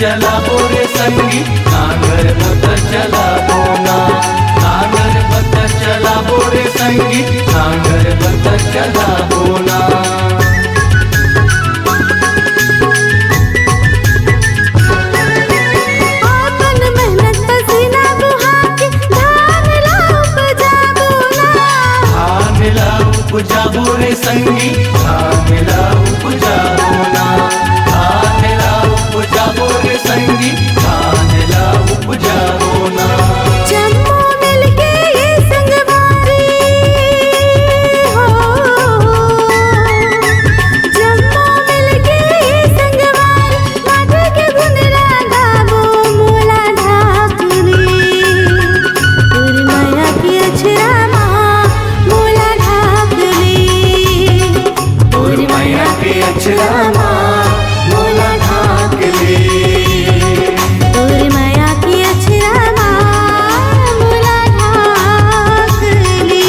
चला बोरे संगी नांगर बत चला बोना नांगर बत चला बोरे संगी नांगर बत चला बोना उपजा बोरे संगी धान ला उपजा बोना धान ला उपजा बोरे संगी धान ला उपजा बोना जम्मू मिलके ये संगवारी हो जम्मू मिलके ये संगवारी माथे के गुनरा गावो मोला ढाकली पूरी माया की अछरा मोला अक्षरा मोला ढाक ले तोरी माया की अक्षरा मोला ढाक ले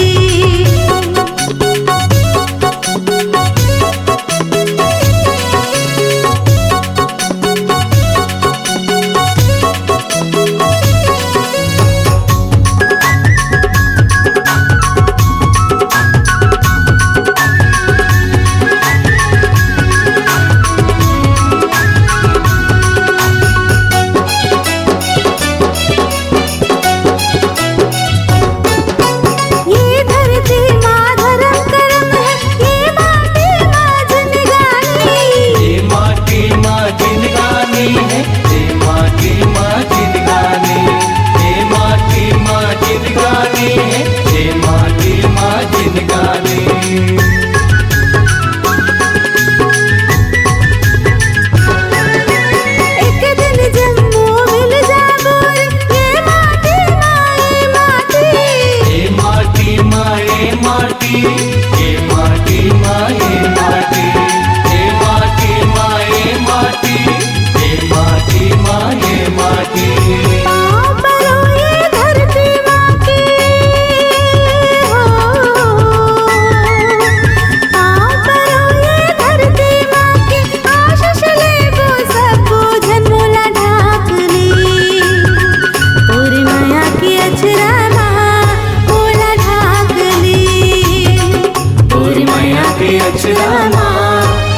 अक्षरा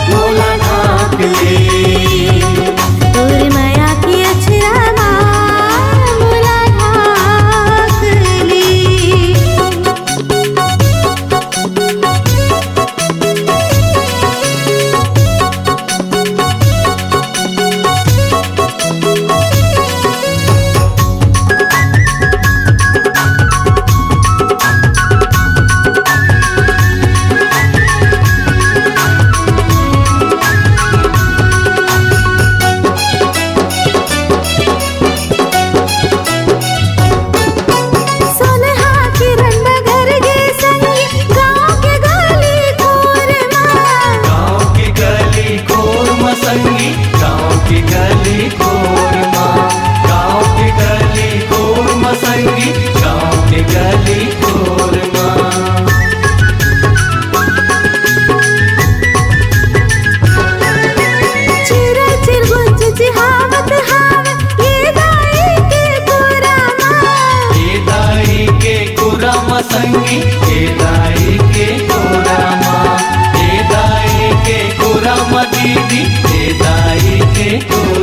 मोला ढाक ले तोरी माया की अक्षरा मोला ढाक ले संगी ए दाई के कोरा माँ ए दाई के कोरा माँ दीदी ए दाई के कोरा